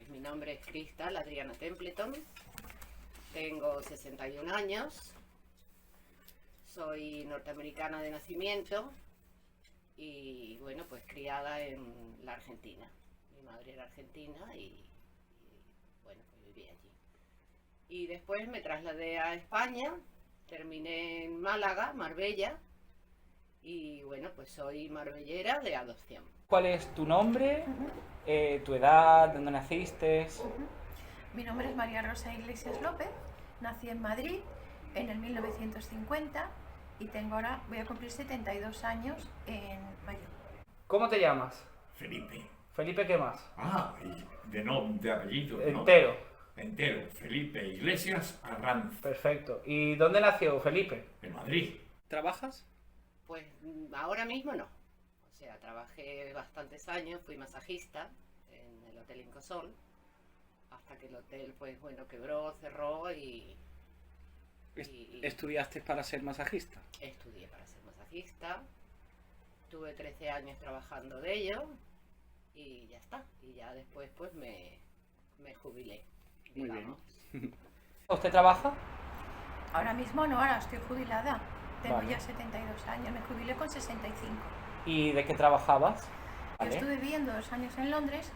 Mi nombre es Cristal Adriana Templeton, tengo 61 años, soy norteamericana de nacimiento y bueno, pues criada en la Argentina. Mi madre era argentina y bueno, pues viví allí. Y después me trasladé a España, terminé en Málaga, Marbella, y bueno, pues soy marbellera de adopción. ¿Cuál es tu nombre, tu edad, dónde naciste? Mi nombre es María Rosa Iglesias López, nací en Madrid en el 1950 y voy a cumplir 72 años en mayo. ¿Cómo te llamas? Felipe. Felipe, ¿qué más? Y de apellido, ¿no? Entero. Entero. Felipe Iglesias Arranz. Perfecto. ¿Y dónde nació Felipe? En Madrid. ¿Trabajas? Pues ahora mismo no. O sea, trabajé bastantes años, fui masajista en el Hotel Incosol, hasta que el hotel, pues bueno, quebró, cerró y ¿Estudiaste para ser masajista? estudié para ser masajista. Tuve 13 años trabajando de ello y ya está. Y ya después pues me jubilé, Muy digamos. bien. ¿Usted trabaja? Ahora mismo no, ahora estoy jubilada. Tengo Vale. ya 72 años, me jubilé con 65. ¿Y de qué trabajabas? Yo Vale. estuve viviendo 2 años en Londres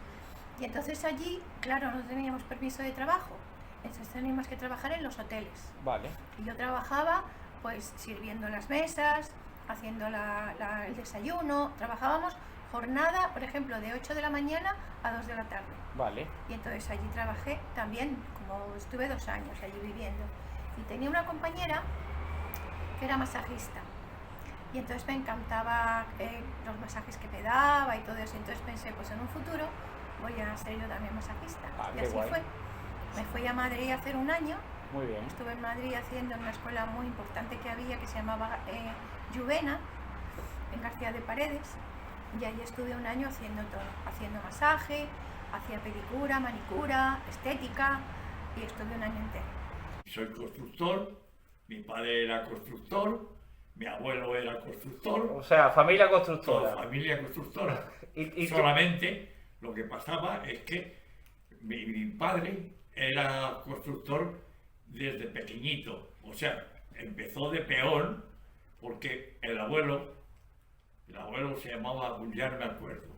y entonces allí, claro, no teníamos permiso de trabajo. Entonces teníamos que trabajar en los hoteles. Vale. Y yo trabajaba pues sirviendo las mesas, haciendo el desayuno. Trabajábamos jornada, por ejemplo, de 8 de la mañana a 2 de la tarde. Vale. Y entonces allí trabajé también, como estuve 2 años allí viviendo. Y tenía una compañera que era masajista. Y entonces me encantaba los masajes que me daba y todo eso. Entonces pensé, pues en un futuro voy a ser yo también masajista. Ah, Y qué así guay. fue. Me fui a Madrid a hacer un año. Muy bien. Estuve en Madrid haciendo en una escuela muy importante que había que se llamaba Juvena, en García de Paredes. Y ahí estuve un año haciendo todo. Haciendo masaje, hacía pedicura, manicura, estética. Y estuve un año entero. Soy constructor, mi padre era constructor, mi abuelo era constructor, O sea, familia toda constructora. familia constructora. ¿Y tú? Solamente lo que pasaba es que mi padre era constructor desde pequeñito. O sea, empezó de peón porque el abuelo se llamaba, ya no me acuerdo.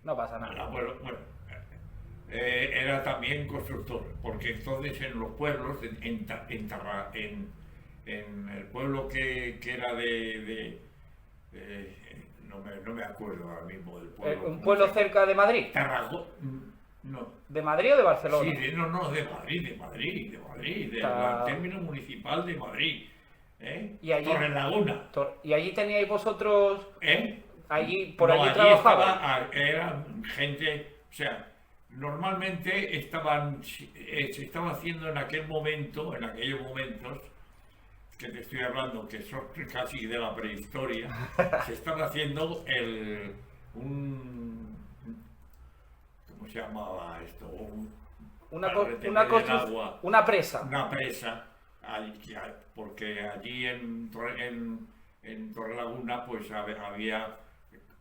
No pasa El nada. abuelo, bueno, era también constructor, porque entonces en los pueblos, en el pueblo que era no me acuerdo ahora mismo del pueblo. ¿Un pueblo cerca de Madrid? Tarragona, no. ¿De Madrid o de Barcelona? Sí, no, de Madrid, del término municipal de Madrid. Y allí- Torrelaguna. ¿Y allí teníais vosotros, allí, por No, allí allí trabajabais? eran gente, o sea, normalmente se estaba haciendo en aquellos momentos, que te estoy hablando, que son casi de la prehistoria, se estaba haciendo ¿cómo se llamaba esto? Para retener el agua. Una presa. Una presa, porque allí en Torrelaguna pues había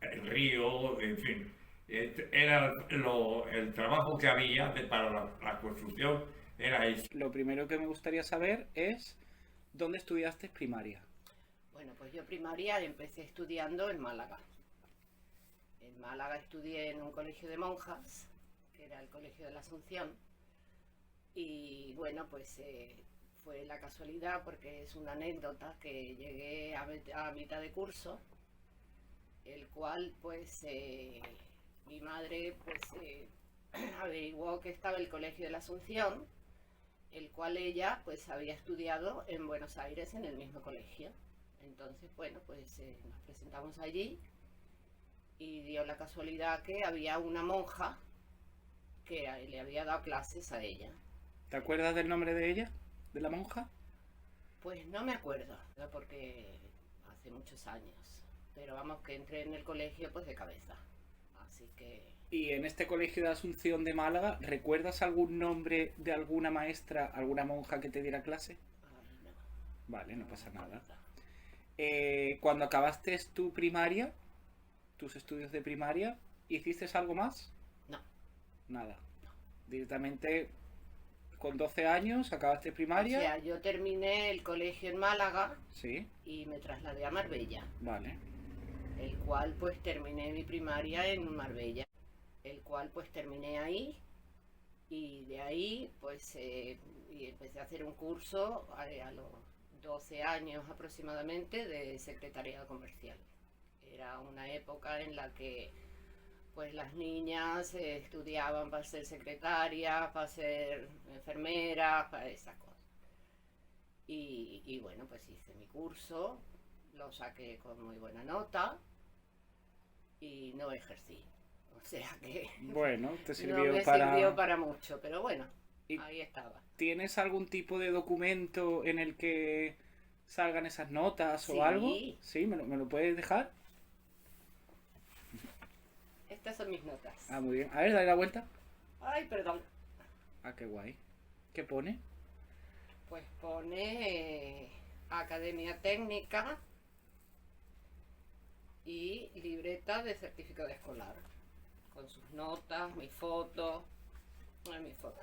el río, en fin, era el trabajo que había para la construcción era eso. Lo primero que me gustaría saber es ¿dónde estudiaste primaria? Bueno, pues yo primaria empecé estudiando en Málaga. En Málaga estudié en un colegio de monjas, que era el Colegio de la Asunción. Y bueno, pues fue la casualidad, porque es una anécdota, que llegué a mitad de curso, el cual pues mi madre pues averiguó que estaba el Colegio de la Asunción, el cual ella pues había estudiado en Buenos Aires en el mismo colegio. Entonces, bueno, pues nos presentamos allí y dio la casualidad que había una monja que le había dado clases a ella. ¿Te acuerdas del nombre de ella? ¿De la monja? Pues no me acuerdo, ¿no? Porque hace muchos años. Pero vamos, que entré en el colegio pues de cabeza. Así que... Y en este colegio de Asunción de Málaga, ¿recuerdas algún nombre de alguna maestra, alguna monja que te diera clase? Ay, no. Vale, no pasa me nada. acuerdo. Cuando acabaste tu primaria, tus estudios de primaria, ¿hiciste algo más? No. Nada. Directamente con 12 años acabaste O primaria. sea, yo terminé el colegio en Málaga Sí, y me trasladé a Marbella, vale. el cual pues terminé mi primaria en Marbella, el cual pues terminé ahí y de ahí pues y empecé a hacer un curso a los 12 años aproximadamente de secretariado comercial. Era una época en la que pues las niñas estudiaban para ser secretarias, para ser enfermeras, para esas cosas. Y bueno, pues hice mi curso, lo saqué con muy buena nota y no ejercí. O sea que Bueno, te no sirvió me para... sirvió para mucho, pero bueno, Y- ahí estaba. ¿Tienes algún tipo de documento en el que salgan esas notas Sí. o algo? ¿Sí? ¿Me lo puedes dejar? Estas son mis notas. Ah, muy bien. A ver, dale la vuelta. Ay, perdón. Ah, qué guay. ¿Qué pone? Pues pone Academia Técnica y libreta de certificado escolar. Con sus notas, mi foto. Ay, mi foto.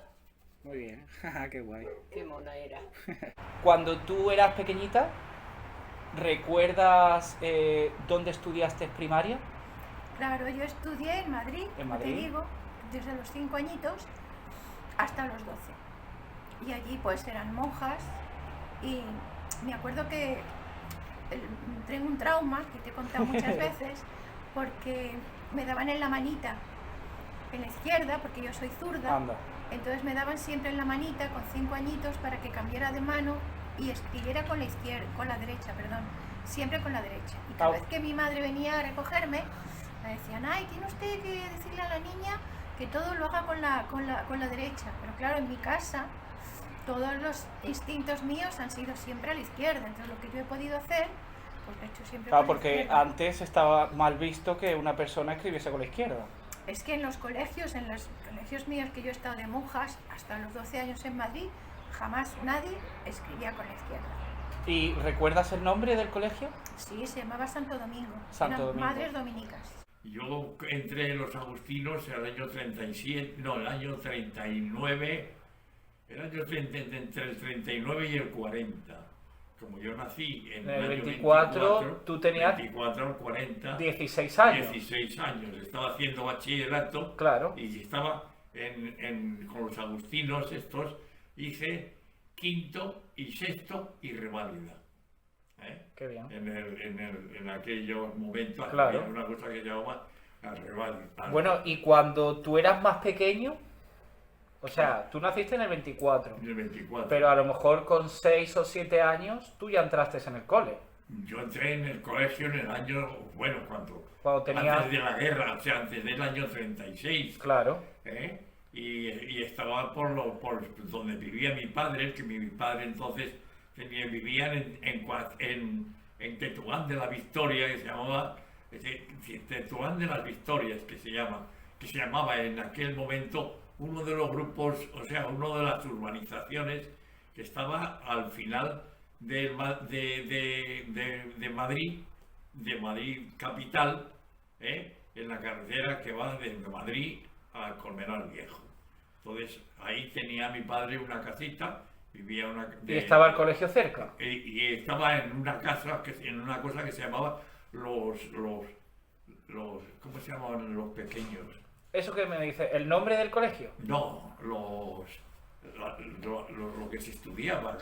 Muy bien. Jaja, qué guay. Qué mona era. Cuando tú eras pequeñita, ¿recuerdas dónde estudiaste primaria? Claro, yo estudié en Madrid, ¿En como te Madrid? digo, desde los 5 añitos hasta los 12. Y allí pues eran monjas y me acuerdo que tengo un trauma que te he contado muchas veces porque me daban en la manita, en la izquierda, porque yo soy zurda. Anda. Entonces me daban siempre en la manita con 5 añitos para que cambiara de mano y escribiera con la izquierda, con la derecha, perdón, siempre con la derecha. Y cada Au. vez que mi madre venía a recogerme, me decían, ay, tiene usted que decirle a la niña que todo lo haga con la derecha. Pero claro, en mi casa todos los instintos míos han sido siempre a la izquierda. Entonces lo que yo he podido hacer, pues lo he hecho siempre Claro, con la porque izquierda. antes estaba mal visto que una persona escribiese con la izquierda. Es que en los colegios míos que yo he estado de monjas, hasta los 12 años en Madrid, jamás nadie escribía con la izquierda. ¿Y recuerdas el nombre del colegio? Sí, se llamaba Santo Domingo. Santo Eran Domingo. madres dominicas. Yo entré en los agustinos en el año 37, no, el año 39, entre el 39 y el 40. Como yo nací en En el el año 24, tú tenías 24 al 40, 16 años. 16 años. Estaba haciendo bachillerato Claro. y estaba con los agustinos estos, hice quinto y sexto y reválida. ¿Eh? Qué bien. En aquellos momentos Claro. había una cosa que se llamaba la reválida. Bueno, y cuando tú eras más pequeño, o sea, tú naciste en el 24, En el 24. pero a lo mejor con 6 o 7 años tú ya entraste en el cole. Yo entré en el colegio en el año, bueno, Cuando tenías... antes de la guerra, o sea, antes del año 36. Claro. ¿Eh? Y estaba por donde vivía mi padre, que mi padre entonces vivían en Tetuán de la Victoria, que se llamaba Tetuán de las Victorias, que se llamaba en aquel momento uno de los grupos, o sea, una de las urbanizaciones que estaba al final de Madrid capital, en la carretera que va desde Madrid a Colmenar Viejo. Entonces ahí tenía mi padre una casita, vivía ¿Y estaba el colegio cerca? y estaba en una casa en una cosa que se llamaba los ¿cómo se llamaban los pequeños? ¿Eso que me dice? ¿El nombre del colegio? No, lo que se estudiaba.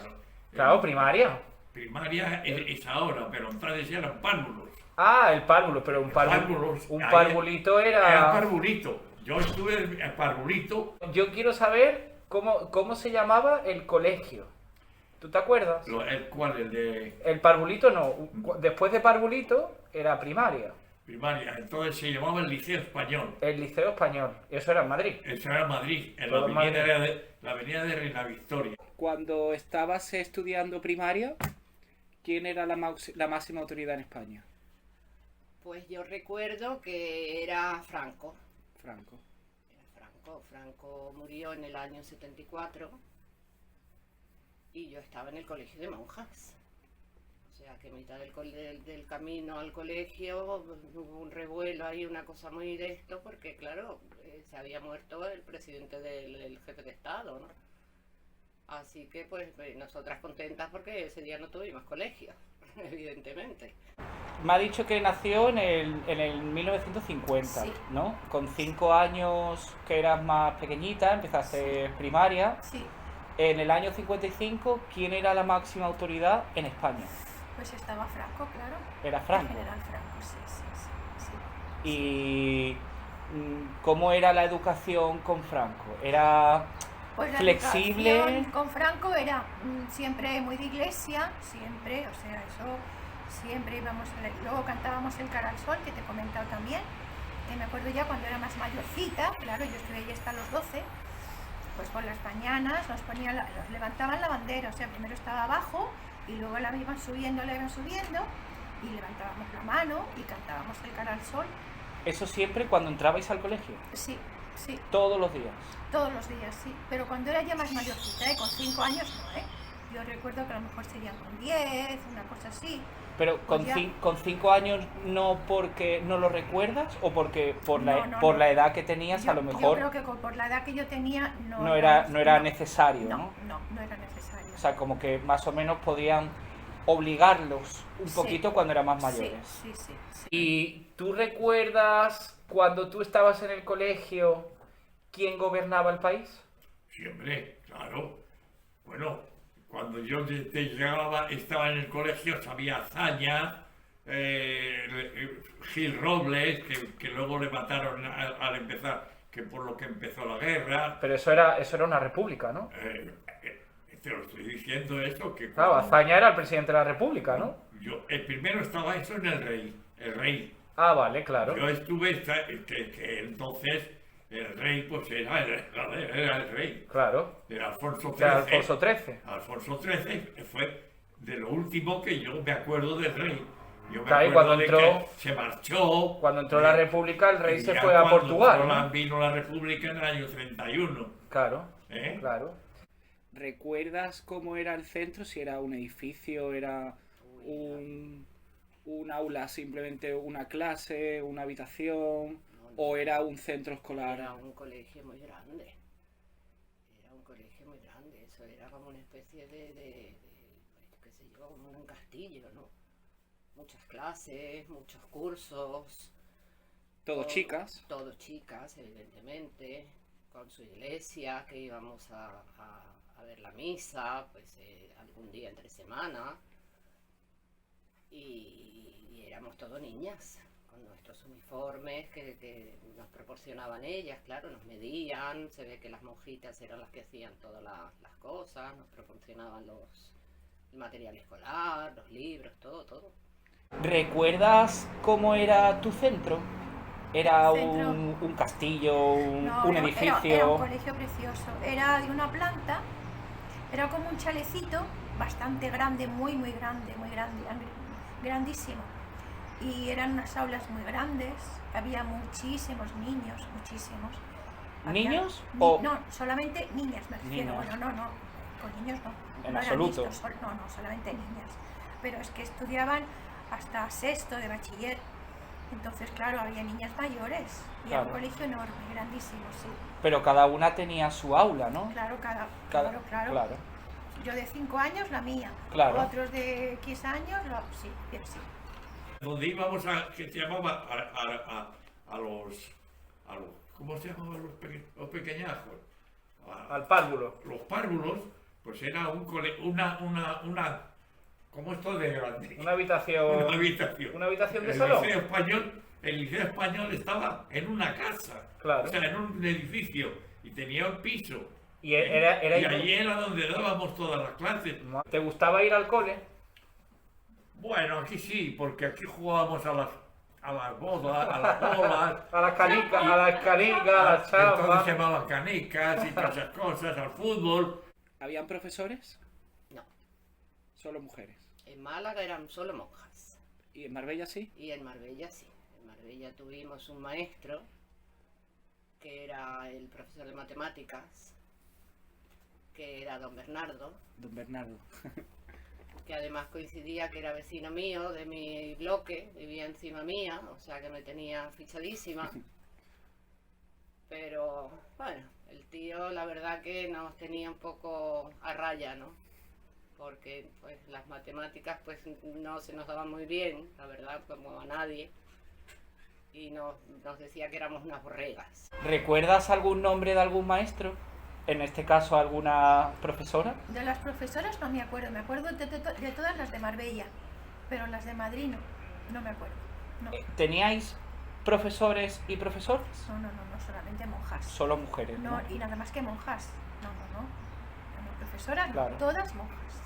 Claro, primaria. Primaria es ahora, pero entonces eran párvulos. Ah, el párvulo, pero un Párvulos. parvulito Era era... parvulito. Yo estuve en parvulito. Yo quiero saber cómo se llamaba el colegio. ¿Tú te acuerdas? El de El parvulito no. Después de parvulito era primaria. primaria. Entonces se llamaba el Liceo Español. El Liceo Español. Eso era en Madrid. Eso era en Madrid, en Todo en Madrid. la avenida de Reina Victoria. Cuando estabas estudiando primaria, ¿quién era la máxima autoridad en España? Pues yo recuerdo que era Franco. Franco. Franco murió en el año 74 y yo estaba en el colegio de monjas. O sea que a mitad del camino al colegio hubo un revuelo ahí, una cosa muy de esto, porque claro, se había muerto el presidente el jefe de Estado, ¿no? Así que pues nosotras contentas porque ese día no tuvimos colegio, evidentemente. Me ha dicho que nació en el 1950, Sí. ¿no? Con 5 años que eras más pequeñita, empezaste primaria. Sí, En el año 55, ¿quién era la máxima autoridad en España? pues estaba Franco, claro. Era El Franco. general Franco, sí, sí, sí, sí. ¿Y cómo era la educación con Franco? ¿Era Pues la flexible? educación con Franco era siempre muy de iglesia, siempre, o sea, eso siempre íbamos, luego cantábamos el Cara al Sol, que te he comentado también, que me acuerdo ya cuando era más mayorcita, claro, yo estuve ahí hasta los 12, pues por las mañanas nos levantaban la bandera, o sea, primero estaba abajo y luego la iban subiendo y levantábamos la mano y cantábamos el Cara al Sol. Eso siempre cuando entrabais al colegio, Sí, sí. todos los días. Todos los días, sí. Pero cuando era ya más mayorcita, con 5 años no, ¿eh? Yo recuerdo que a lo mejor serían con 10, una cosa así. Pero Pues ya. con 5 años no porque no lo recuerdas o porque por No, no, por no. la edad que tenías a lo Yo mejor creo que por la edad que yo tenía no era necesario, ¿no? No era necesario. O sea, como que más o menos podían obligarlos un Sí. poquito cuando eran más mayores. Sí, sí, sí. ¿Y tú recuerdas cuando tú estabas en el colegio quién gobernaba el país? Siempre, claro. Bueno, cuando yo llegaba, estaba en el colegio, sabía Azaña, Gil Robles, que luego le mataron al empezar, que por lo que empezó la guerra. Pero eso era una república, ¿no? Te lo estoy diciendo esto, que Claro, cuando Azaña era el presidente de la república, ¿no? yo, el primero estaba eso en el rey. Ah, vale, claro. Yo estuve, que entonces el rey pues era el rey, Claro. era Alfonso O sea, XIII. Alfonso XIII. Alfonso XIII fue de lo último que yo me acuerdo del rey. Yo me Claro, y acuerdo cuando de entró- que se marchó. Cuando entró la república, el rey y se ya fue a cuando Portugal, entró ¿no? vino la república en el año 31. Claro, ¿Eh? claro. ¿Recuerdas cómo era el centro? Si era un edificio, era un aula, simplemente una clase, una habitación, o era un centro escolar. Era un colegio muy grande. Era un colegio muy grande. Eso era como una especie qué sé yo, como un castillo, ¿no? Muchas clases, muchos cursos. Todo chicas. Todo chicas, evidentemente. Con su iglesia, que íbamos a ver la misa, pues algún día entre semana. Y éramos todos niñas, con nuestros uniformes que nos proporcionaban ellas, claro, nos medían, se ve que las monjitas eran las que hacían todas las cosas, nos proporcionaban el material escolar, los libros, todo. ¿Recuerdas cómo era tu centro? ¿Era Centro. un castillo, No, un era edificio? un colegio precioso. Era de una planta, era como un chalecito bastante grande, muy grande, grandísimo. Y eran unas aulas muy grandes, había muchísimos niños, muchísimos. ¿Niños Ni- o- No, solamente niñas me refiero. Niñas. Bueno, no, con niños no. En No eran absoluto. mixtos, no, solamente niñas. Pero es que estudiaban hasta sexto de bachiller. Entonces, claro, había niñas mayores. Y era un Claro. colegio enorme, grandísimo, sí. Pero cada una tenía su aula, ¿no? Claro, Cada- claro. Yo de 5 años, la mía. Claro. Otros de X años, sí, bien, sí. Donde íbamos que se llamaba a los ¿cómo se llamaban los pequeñajos? Al párvulo. Los párvulos, pues era una ¿cómo esto de grande? Una habitación. Una habitación. ¿Una habitación de el salón? El liceo español estaba en una casa, Claro. o sea, en un edificio, y tenía un piso. Y era- y allí era donde dábamos todas las clases. ¿Te gustaba ir al cole? Bueno, aquí sí, porque aquí jugábamos a las bolas, a las bolas. A las canicas, a las Entonces se chapas. llamaban canicas y todas esas cosas, al fútbol. ¿Habían profesores? No, Solo mujeres. en Málaga eran solo monjas. ¿Y en Marbella sí? Y en Marbella sí. En Marbella tuvimos un maestro que era el profesor de matemáticas, que era don Bernardo, Don Bernardo. que además coincidía que era vecino mío de mi bloque, vivía encima mía, o sea que me tenía fichadísima. Pero bueno, el tío la verdad que nos tenía un poco a raya, ¿no? Porque pues las matemáticas pues no se nos daban muy bien, la verdad, como a nadie. Y nos decía que éramos unas borregas. ¿Recuerdas algún nombre de algún maestro? En este caso, alguna profesora. De las profesoras no me acuerdo de todas las de Marbella, pero las de Madrid no me acuerdo. No, ¿Teníais profesores y profesores? no, solamente monjas. Solo mujeres, ¿no? No, y nada más que monjas. No. Como profesoras, no, Claro. todas monjas.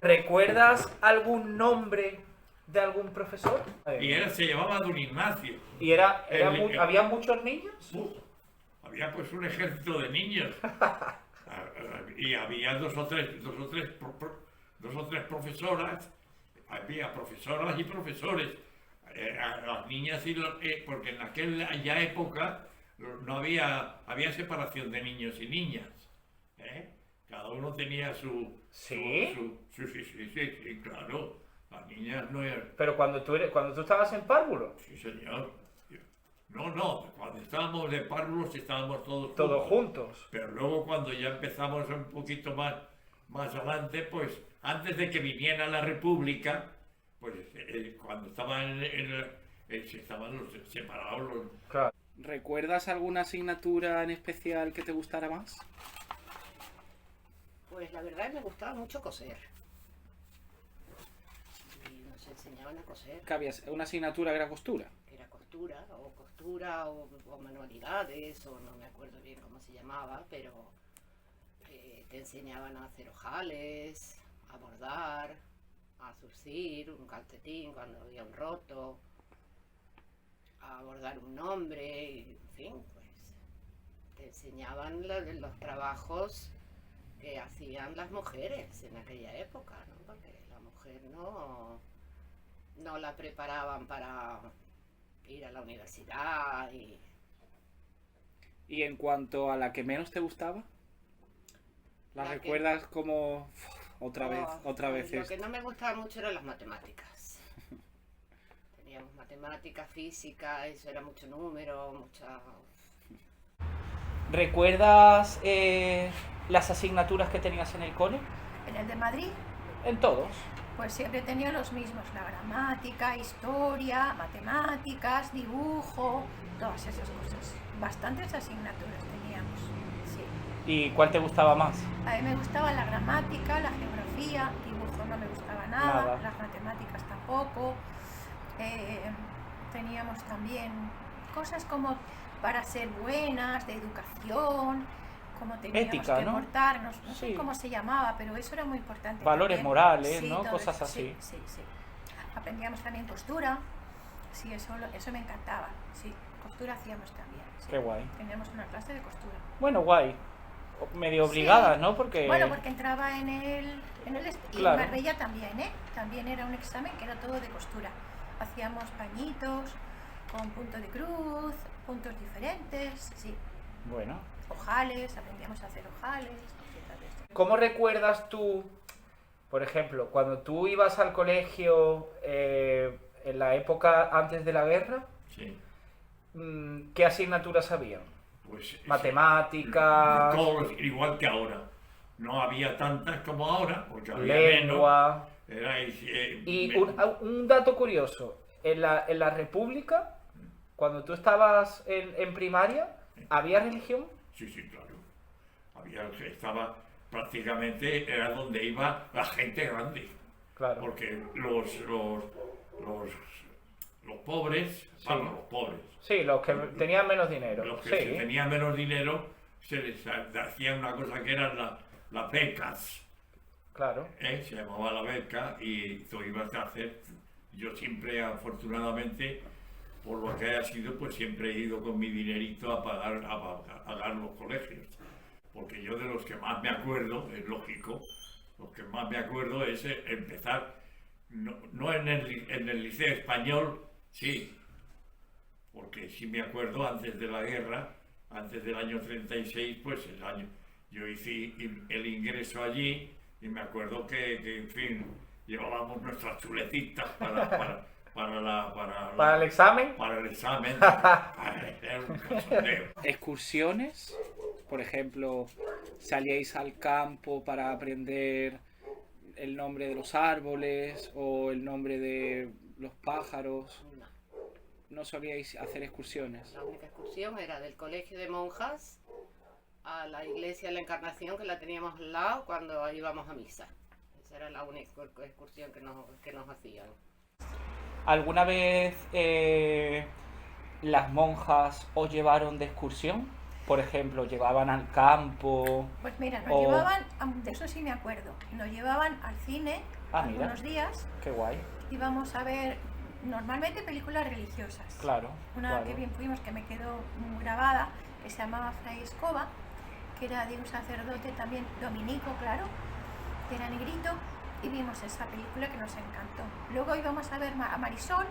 ¿Recuerdas algún nombre de algún profesor? Y él se llamaba Don Ignacio. ¿Y había muchos niños? Uf, había pues un ejército de niños. Y había dos o tres profesoras. Había profesoras y profesores. Las niñas porque en aquella época no había separación de niños y niñas. Cada uno tenía su... ¿Sí? Sí, claro. Las niñas no eran... Pero cuando tú estabas en párvulo. Sí, señor. No, cuando estábamos de párvulos estábamos todos Todos juntos. Pero luego cuando ya empezamos un poquito más adelante, pues antes de que viniera la República, pues cuando estaban estaban separados los... Claro. ¿Recuerdas alguna asignatura en especial que te gustara más? Pues la verdad me gustaba mucho coser. Y nos enseñaban a coser, Que había una asignatura que era costura. que era costura o manualidades, o no me acuerdo bien cómo se llamaba, pero te enseñaban a hacer ojales, a bordar, a zurcir un calcetín cuando había un roto, a bordar un nombre, y, en fin, pues te enseñaban los trabajos que hacían las mujeres en aquella época, ¿no? Porque la mujer no la preparaban para ir a la universidad y Y en cuanto a la que menos te gustaba, ¿la La que- recuerdas como otra vez pues, lo esto? que no me gustaba mucho eran las matemáticas. Teníamos matemáticas, física, eso era mucho número, mucha... ¿Recuerdas las asignaturas que tenías en el cole? En el de Madrid, En todos. pues siempre tenía los mismos, la gramática, historia, matemáticas, dibujo, todas esas cosas. Bastantes asignaturas teníamos, sí. ¿Y cuál te gustaba más? A mí me gustaba la gramática, la geografía, dibujo no me gustaba nada, Nada. las matemáticas tampoco. Teníamos también cosas como para ser buenas, de educación, como teníamos Ética, que ¿no? portarnos, no Sí. sé cómo se llamaba, pero eso era muy importante. Valores también. morales, Sí, ¿no? todo Cosas eso, así. Sí. Aprendíamos también costura, sí, eso me encantaba, sí, costura hacíamos también. Sí. Qué guay. Teníamos una clase de costura. Bueno, guay. Medio obligada, Sí. ¿no? Porque... Bueno, porque entraba y Claro. en Marbella también, ¿eh? También era un examen que era todo de costura. Hacíamos pañitos con punto de cruz, puntos diferentes, sí. Bueno. Ojales, aprendíamos a hacer ojales, cositas de estas. ¿Cómo recuerdas tú, por ejemplo, cuando tú ibas al colegio en la época antes de la guerra, Sí. qué asignaturas había? Pues Matemáticas, igual que ahora. No había tantas como ahora, porque había menos. lengua... Era, Y un dato curioso, en la República, cuando tú estabas en primaria, ¿había religión? Sí, claro. Estaba prácticamente, era donde iba la gente grande. Claro. Porque los pobres, Sí. vamos, los pobres, Sí, los que tenían menos dinero. los que Sí, tenían menos dinero, se les hacía una cosa que eran las becas. claro. Se llamaba la beca y tú ibas a hacer, yo siempre afortunadamente, por lo que haya sido, pues siempre he ido con mi dinerito a pagar los colegios, porque yo de los que más me acuerdo, es lógico, los que más me acuerdo es empezar, no en el liceo español, sí, porque sí me acuerdo antes de la guerra, antes del año 36, pues yo hice el ingreso allí y me acuerdo que en fin, llevábamos nuestras chulecitas para ¿Para el examen? para el examen. Era un cachondeo. Excursiones, por ejemplo, salíais al campo para aprender el nombre de los árboles o el nombre de los pájaros. No. No solíais hacer excursiones. La única excursión era del colegio de monjas a la iglesia de la Encarnación, que la teníamos al lado cuando íbamos a misa. Esa era la única excursión que nos hacían. ¿Alguna vez las monjas os llevaron de excursión? Por ejemplo, llevaban al campo. Pues mira, nos O- llevaban, de eso sí me acuerdo, nos llevaban al cine Ah, mira. algunos días, Qué guay. íbamos a ver normalmente películas religiosas. Claro. Una claro. que bien fuimos, que me quedó muy grabada, que se llamaba Fray Escoba, que era de un sacerdote también dominico, claro, que era negrito, y vimos esa película que nos encantó. Luego íbamos a ver a Marisol,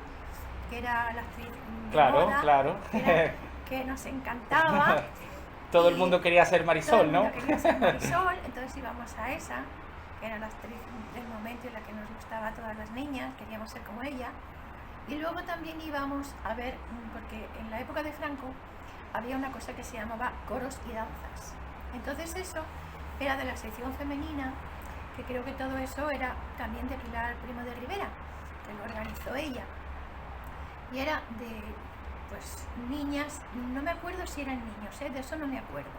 que era la actriz de Claro, moda, claro. que nos encantaba. Todo el Y mundo quería ser todo Marisol, el ¿no? mundo quería ser Marisol, entonces íbamos a esa, que era la actriz del momento y la que nos gustaba a todas las niñas, queríamos ser como ella. Y luego también íbamos a ver, porque en la época de Franco había una cosa que se llamaba coros y danzas. Entonces eso era de la sección femenina, que creo que todo eso era también de Pilar Primo de Rivera, que lo organizó ella. Y era de, pues, niñas, no me acuerdo si eran niños, de eso no me acuerdo,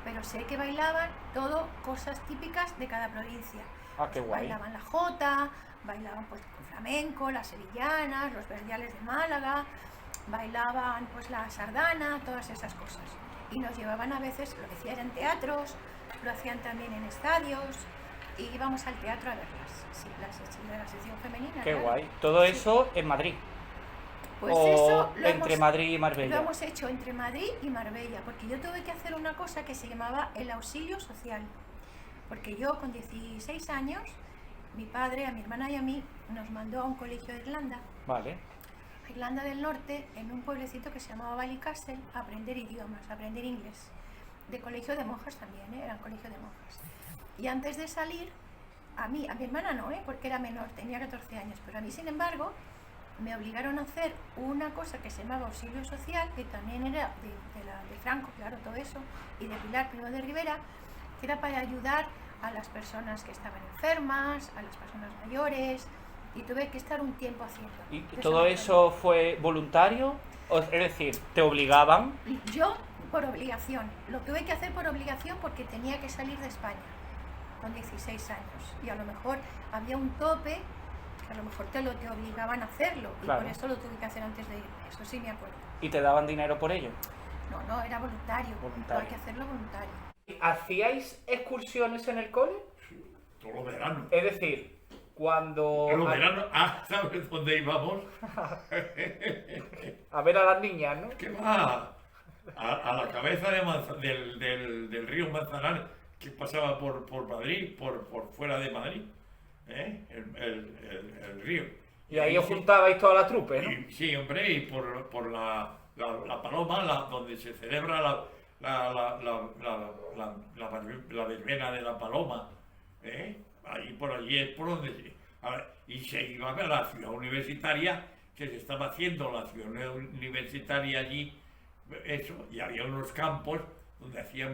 pero sé que bailaban todo cosas típicas de cada provincia. Ah, qué guay. Bailaban la jota, bailaban pues con flamenco, las sevillanas, los verdiales de Málaga, bailaban pues la sardana, todas esas cosas. Y nos llevaban a veces, lo hacían en teatros, lo hacían también en estadios, y íbamos al teatro a verlas, sí, de la sección femenina. Qué claro. guay. Todo Sí. eso en Madrid. Pues o eso lo entre hemos, Madrid y lo Marbella. hemos hecho entre Madrid y Marbella, porque yo tuve que hacer una cosa que se llamaba el auxilio social. Porque yo con 16 años, mi padre, a mi hermana y a mí, nos mandó a un colegio de Irlanda, Vale. a Irlanda del Norte, en un pueblecito que se llamaba Ballycastle, a aprender idiomas, a aprender inglés. De colegio de monjas también, eran colegio de monjas. Y antes de salir, a mi hermana no, porque era menor, tenía 14 años, pero a mí, sin embargo, me obligaron a hacer una cosa que se llamaba auxilio social, que también era de Franco, claro, todo eso, y de Pilar Primo de Rivera, que era para ayudar a las personas que estaban enfermas, a las personas mayores, y tuve que estar un tiempo haciendo. ¿Y De todo me eso fue voluntario? Es decir, ¿te obligaban? acuerdo. Yo, por obligación, lo tuve que hacer por obligación porque tenía que salir de España con 16 años, y a lo mejor había un tope que a lo mejor te obligaban a hacerlo, y Claro. por eso lo tuve que hacer antes de irme, eso sí me acuerdo. ¿Y te daban dinero por ello? No, era voluntario, Voluntario. hay que hacerlo voluntario. ¿Hacíais excursiones en el cole? Todos los veranos. Es decir, cuando... En los veranos, ¿sabes dónde íbamos? A ver a las niñas, ¿no? ¿Qué va? A la cabeza del río Manzanares, que pasaba por Madrid, por fuera de Madrid, ¿eh? El río. Y ahí os juntabais toda la trupe, ¿no? Sí, hombre, y por la Paloma, donde se celebra la verbena de la Paloma, ¿eh? Ahí por allí es por donde y se iba a la ciudad universitaria, que se estaba haciendo la ciudad universitaria allí, eso, y había unos campos donde hacía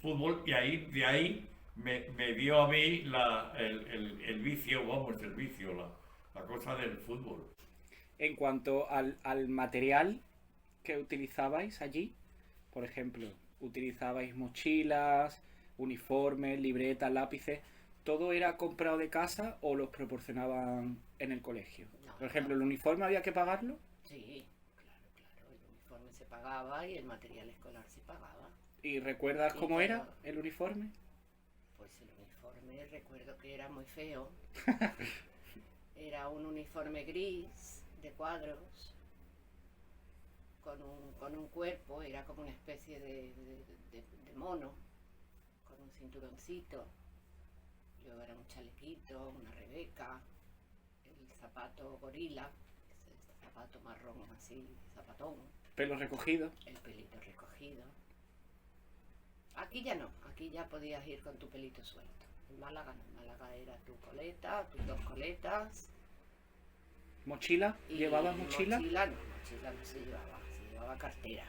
fútbol, y de ahí me dio a mí el vicio, la cosa del fútbol. En cuanto al material que utilizabais allí, por ejemplo, utilizabais mochilas, uniformes, libretas, lápices, ¿todo era comprado de casa o los proporcionaban en el colegio? No. Por ejemplo, ¿el uniforme había que pagarlo? Sí, claro, el uniforme se pagaba y el material escolar se pagaba. ¿Y recuerdas Sí, cómo era claro. el uniforme? Pues el uniforme recuerdo que era muy feo. Era un uniforme gris de cuadros con un cuerpo, era como una especie de mono con un cinturoncito. Luego era un chalequito, una rebeca, el zapato gorila, ese zapato marrón así, zapatón, Pelo recogido. el pelito recogido. Aquí ya no, aquí ya podías ir con tu pelito suelto. En Málaga no, en Málaga era tu coleta, tus 2 coletas. ¿Mochila? Y ¿Llevabas mochila? Mochila no se llevaba cartera.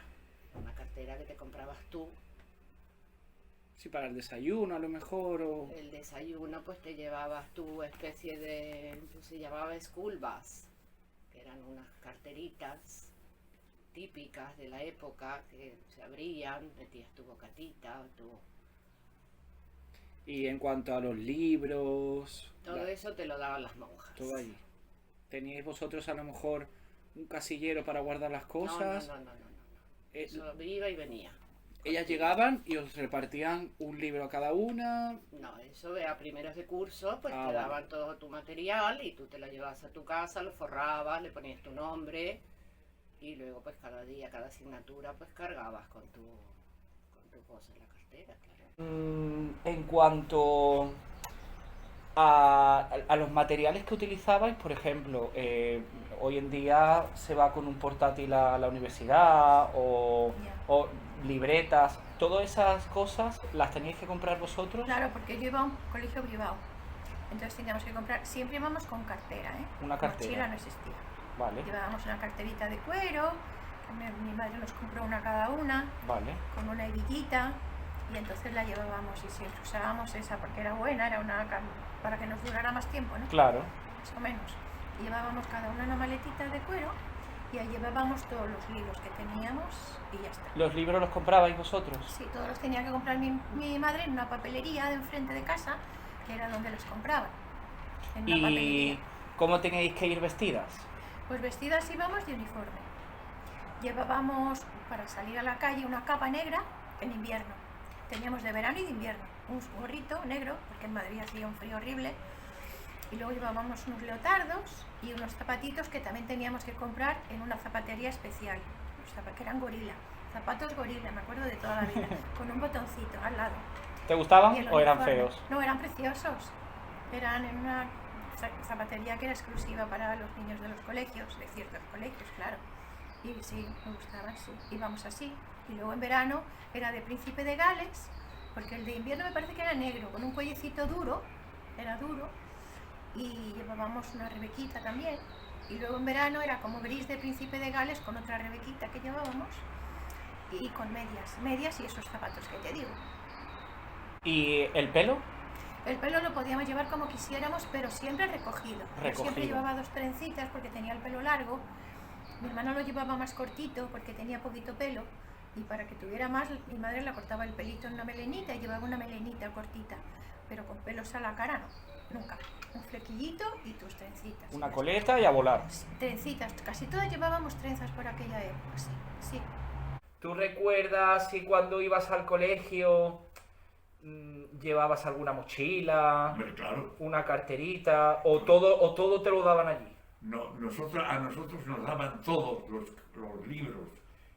Una cartera que te comprabas tú. Sí, para el desayuno a lo mejor, o... El desayuno pues te llevabas tu especie de, pues se llamaba school bus, que eran unas carteritas típicas de la época que se abrían, metías tu bocatita, Y en cuanto a los libros... todo eso te lo daban las monjas. Todo ahí. ¿Teníais vosotros a lo mejor un casillero para guardar las cosas? No. Eso iba y venía. Ellas llegaban y os repartían un libro a cada una. No, eso a primeros de curso, pues Ah, te vale. daban todo tu material y tú te lo llevabas a tu casa, lo forrabas, le ponías tu nombre y luego pues cada día, cada asignatura, pues cargabas con tu cosa en la cartera, claro. En cuanto a los materiales que utilizabais, por ejemplo, hoy en día se va con un portátil a la universidad Ya. o libretas, todas esas cosas las teníais que comprar vosotros. Claro, porque yo iba a un colegio privado. Entonces teníamos que comprar, siempre íbamos con cartera, ¿eh? Una cartera. Mochila no existía. Vale, Llevábamos una carterita de cuero, que mi madre nos compró una cada una, vale. con una hebillita, y entonces la llevábamos y siempre usábamos esa porque era buena, era para que nos durara más tiempo, ¿no? Claro. Más o menos. Y llevábamos cada una maletita de cuero y ahí llevábamos todos los libros que teníamos y ya está. ¿Los libros los comprabais vosotros? Sí, todos los tenía que comprar mi madre en una papelería de enfrente de casa, que era donde los compraba. En una ¿Y papelería. cómo teníais que ir vestidas? Pues vestidas íbamos de uniforme. Llevábamos para salir a la calle una capa negra en invierno. Teníamos de verano y de invierno. Un gorrito negro, porque en Madrid hacía un frío horrible. Y luego llevábamos unos leotardos y unos zapatitos que también teníamos que comprar en una zapatería especial. Que eran gorila. Zapatos gorila, me acuerdo de toda la vida. Con un botoncito al lado. ¿Te Y gustaban el o eran uniforme. feos? No, eran preciosos. Eran en una zapatería que era exclusiva para los niños de los colegios, de ciertos colegios, claro. Y sí, me gustaban, sí. Íbamos así. Y luego en verano era de Príncipe de Gales, porque el de invierno me parece que era negro, con un cuellecito duro, era duro. Y llevábamos una rebequita también. Y luego en verano era como gris de Príncipe de Gales con otra rebequita que llevábamos. Y con medias y esos zapatos que te digo. ¿Y el pelo? El pelo lo podíamos llevar como quisiéramos, pero siempre recogido. Yo siempre Recogido. llevaba 2 trencitas porque tenía el pelo largo. Mi hermano lo llevaba más cortito porque tenía poquito pelo. Y para que tuviera más, mi madre le cortaba el pelito en una melenita y llevaba una melenita cortita. Pero con pelos a la cara no, nunca. Un flequillito y tus trencitas. Una Y ya coleta y a volar. está. Trencitas, casi todas llevábamos trenzas por aquella época, sí, sí. ¿Tú recuerdas si cuando ibas al colegio llevabas alguna mochila, Hombre, claro. una carterita o todo te lo daban allí? No, a nosotros nos daban todos los libros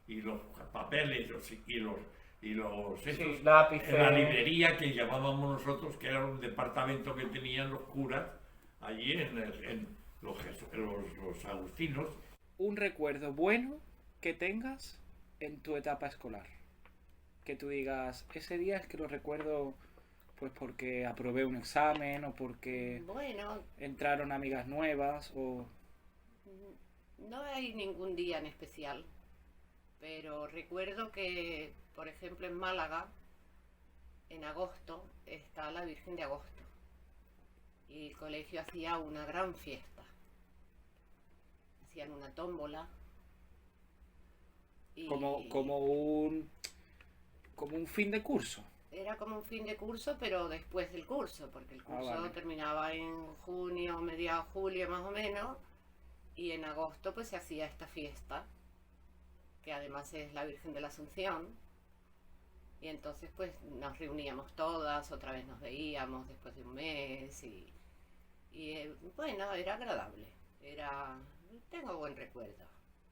y los papeles y los Sí, estos, lápices. en la librería que llamábamos nosotros, que era un departamento que tenían los curas allí en los agustinos. Un recuerdo bueno que tengas en tu etapa escolar. Que tú digas, ese día es que lo recuerdo pues porque aprobé un examen o porque Bueno, entraron amigas nuevas o... no hay ningún día en especial, pero recuerdo que, por ejemplo, en Málaga, en agosto, está la Virgen de Agosto. Y el colegio hacía una gran fiesta. Hacían una tómbola. Y como un fin de curso. era como un fin de curso, pero después del curso, porque el curso vale. terminaba en junio, mediados de julio más o menos, y en agosto pues se hacía esta fiesta, que además es la Virgen de la Asunción, y entonces pues nos reuníamos todas, otra vez nos veíamos después de un mes, bueno, era agradable, tengo buen recuerdo.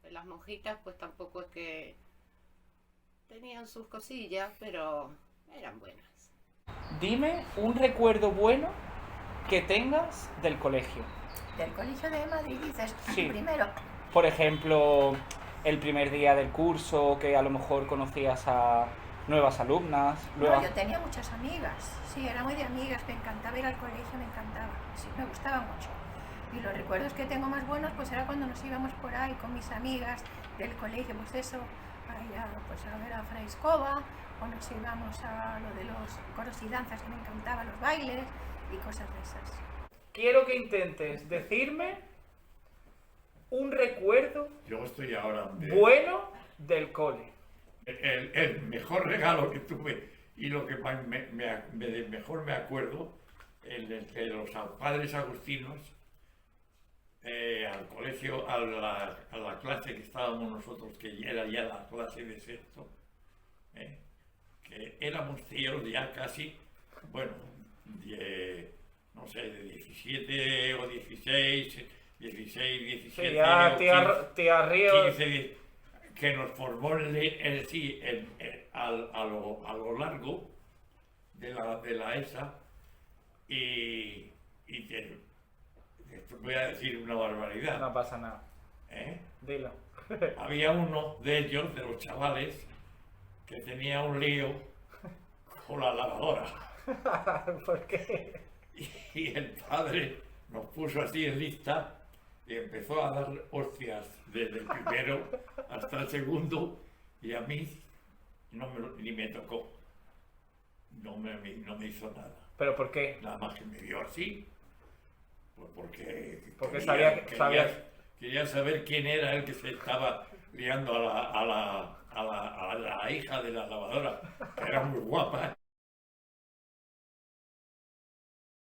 Las monjitas pues tampoco es que tenían sus cosillas, pero eran buenas. Dime un recuerdo bueno que tengas del colegio. Del colegio de Madrid dices, Sí. primero, Por ejemplo, el primer día del curso, que a lo mejor conocías a nuevas alumnas, No, nuevas... yo tenía muchas amigas, sí, era muy de amigas, me encantaba ir al colegio, me encantaba, sí, me gustaba mucho. Y los recuerdos que tengo más buenos pues era cuando nos íbamos por ahí con mis amigas del colegio, pues eso, pues a ver a Fray Escoba, o nos íbamos a lo de los coros y danzas que me encantaban, los bailes y cosas de esas. Quiero que intentes decirme un recuerdo Yo estoy ahora bueno del cole. el mejor regalo que tuve y lo que mejor me acuerdo, el de los padres agustinos, al colegio, a la clase que estábamos nosotros, que era ya la clase de sexto, que éramos tíos ya casi, bueno, no sé, de 17 o 16, 17 Sí, ya te arrío. 15, que nos formó a lo largo de la ESA y voy a decir una barbaridad. No pasa nada. Dilo. Había uno de ellos, de los chavales, que tenía un lío con la lavadora. ¿Por qué? Y el padre nos puso así en lista y empezó a dar hostias desde el primero hasta el segundo y a mí ni me tocó. No me hizo nada. ¿Pero por qué? Nada más que me vio así. Pues porque quería saber quién era el que se estaba liando a la hija de la lavadora, que era muy guapa.